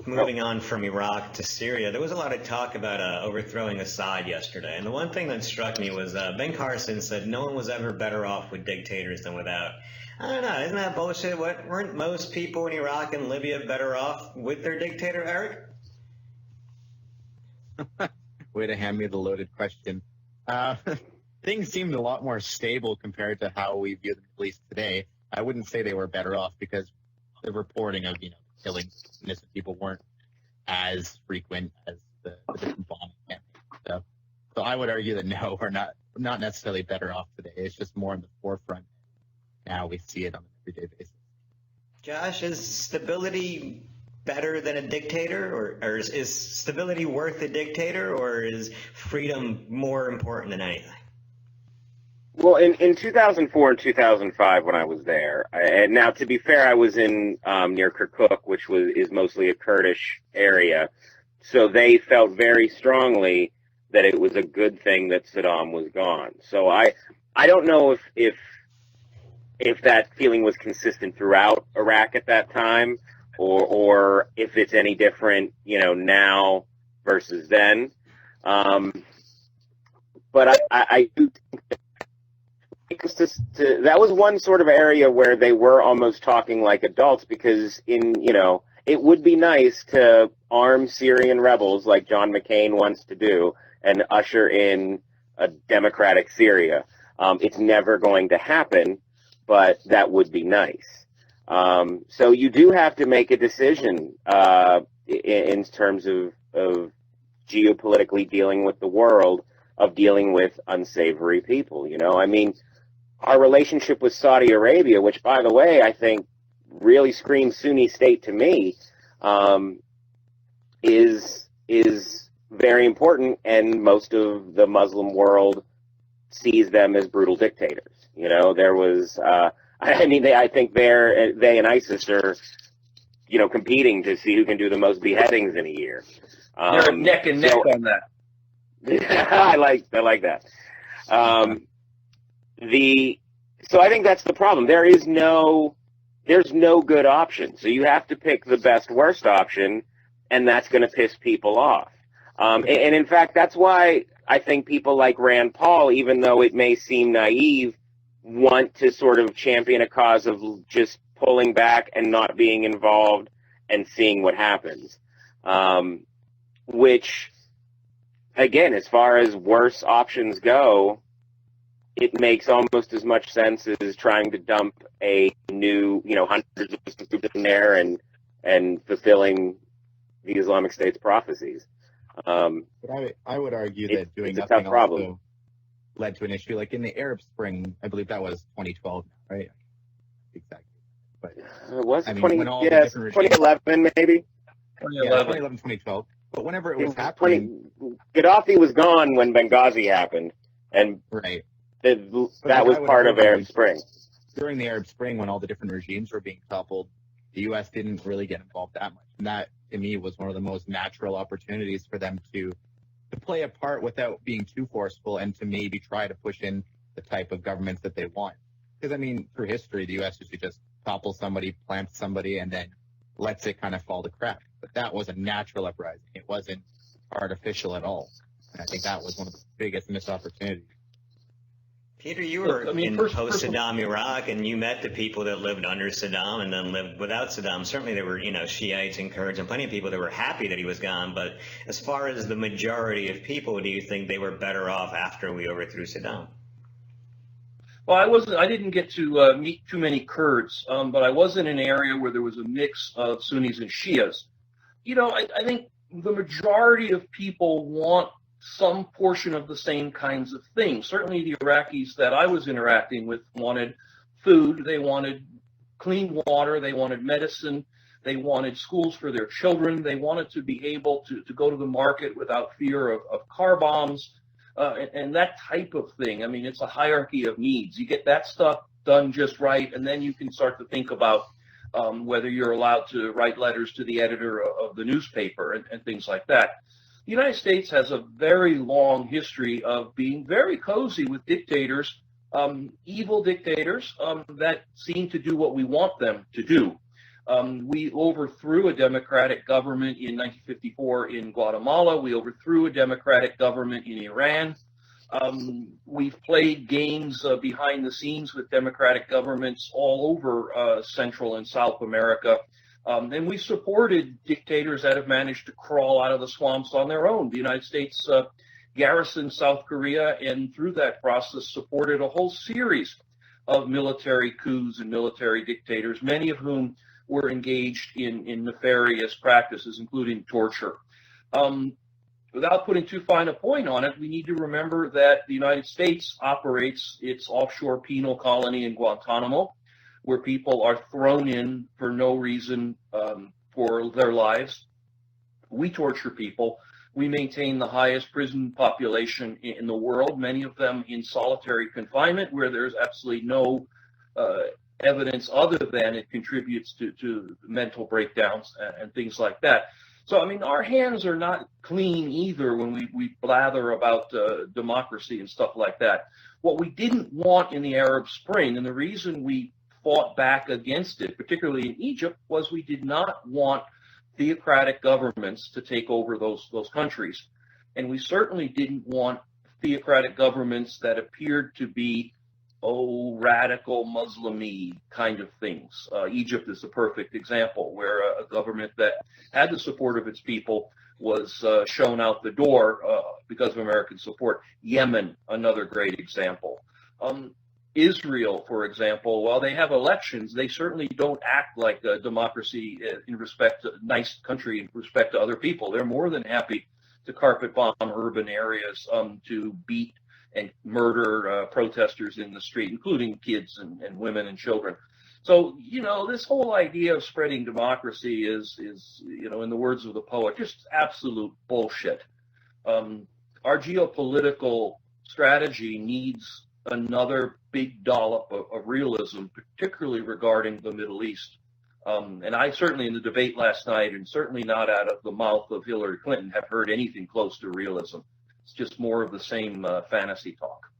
Moving on from Iraq to Syria, there was a lot of talk about overthrowing Assad yesterday. And the one thing that struck me was Ben Carson said no one was ever better off with dictators than without. I don't know. Isn't that bullshit? Weren't most people in Iraq and Libya better off with their dictator, Eric? Way to hand me the loaded question. Things seemed a lot more stable compared to how we view the Middle East today. I wouldn't say they were better off because the reporting of, killings of innocent people weren't as frequent as the different bombing campaigns. So I would argue that no, we're not necessarily better off today. It's just more in the forefront. Now we see it on an everyday basis. Josh, is stability better than a dictator, or is stability worth a dictator, or is freedom more important than anything? Well, in 2004 and 2005 when I was there, now to be fair, I was in near Kirkuk, which is mostly a Kurdish area, so they felt very strongly that it was a good thing that Saddam was gone. So I don't know if that feeling was consistent throughout Iraq at that time, or if it's any different, now versus then. But I do think that was one sort of area where they were almost talking like adults, because it would be nice to arm Syrian rebels like John McCain wants to do and usher in a democratic Syria. It's never going to happen, but that would be nice. So you do have to make a decision in terms of geopolitically dealing with the world, of dealing with unsavory people. Our relationship with Saudi Arabia, which, by the way, I think really screams Sunni state to me, is very important, and most of the Muslim world sees them as brutal dictators. There was, I think they and ISIS are, competing to see who can do the most beheadings in a year. They're neck and neck on that. I like that. So I think that's the problem. There's no good option. So you have to pick the best worst option, and that's going to piss people off. And in fact, that's why I think people like Rand Paul, even though it may seem naive, want to sort of champion a cause of just pulling back and not being involved and seeing what happens. Which, again, as far as worse options go, it makes almost as much sense as trying to dump a new, hundreds of troops in there and fulfilling the Islamic State's prophecies. But I would argue that doing it's a nothing tough problem. also led to an issue. Like in the Arab Spring, I believe that was 2012, right? Exactly. But was it 2011 maybe? 2011, 2012. But whenever it was happening, Gaddafi was gone when Benghazi happened, and right. That was part of Arab Spring. During the Arab Spring, when all the different regimes were being toppled, the U.S. didn't really get involved that much. And that, to me, was one of the most natural opportunities for them to play a part without being too forceful, and to maybe try to push in the type of governments that they want. Because, through history, the U.S. usually just topples somebody, plants somebody, and then lets it kind of fall to crap. But that was a natural uprising. It wasn't artificial at all. And I think that was one of the biggest missed opportunities. Peter, you were in post-Saddam Iraq, and you met the people that lived under Saddam and then lived without Saddam. Certainly there were, Shiites and Kurds and plenty of people that were happy that he was gone. But as far as the majority of people, do you think they were better off after we overthrew Saddam? Well, I didn't get to meet too many Kurds, but I was in an area where there was a mix of Sunnis and Shias. I think the majority of people want some portion of the same kinds of things. Certainly the Iraqis that I was interacting with wanted food, they wanted clean water, they wanted medicine, they wanted schools for their children, they wanted to be able to go to the market without fear of car bombs, and that type of thing. It's a hierarchy of needs. You get that stuff done just right, and then you can start to think about whether you're allowed to write letters to the editor of the newspaper and things like that. The United States has a very long history of being very cozy with dictators, evil dictators that seem to do what we want them to do. We overthrew a democratic government in 1954 in Guatemala. We overthrew a democratic government in Iran. We've played games behind the scenes with democratic governments all over Central and South America. And we supported dictators that have managed to crawl out of the swamps on their own. The United States garrisoned South Korea, and through that process supported a whole series of military coups and military dictators, many of whom were engaged in nefarious practices, including torture. Without putting too fine a point on it, we need to remember that the United States operates its offshore penal colony in Guantanamo, where people are thrown in for no reason for their lives. We torture people. We maintain the highest prison population in the world, many of them in solitary confinement, where there's absolutely no evidence other than it contributes to mental breakdowns and things like that. So, I mean, our hands are not clean either when we blather about democracy and stuff like that. What we didn't want in the Arab Spring, and the reason we fought back against it, particularly in Egypt, was we did not want theocratic governments to take over those countries. And we certainly didn't want theocratic governments that appeared to be radical Muslim-y kind of things. Egypt is the perfect example, where a government that had the support of its people was shown out the door because of American support. Yemen, another great example. Israel, for example, while they have elections, they certainly don't act like a democracy in respect to nice country in respect to other people. They're more than happy to carpet bomb urban areas, to beat and murder protesters in the street, including kids and women and children. So, this whole idea of spreading democracy is, in the words of the poet, just absolute bullshit. Our geopolitical strategy needs another big dollop of realism, particularly regarding the Middle East. And I certainly, in the debate last night, and certainly not out of the mouth of Hillary Clinton, have heard anything close to realism. It's just more of the same fantasy talk.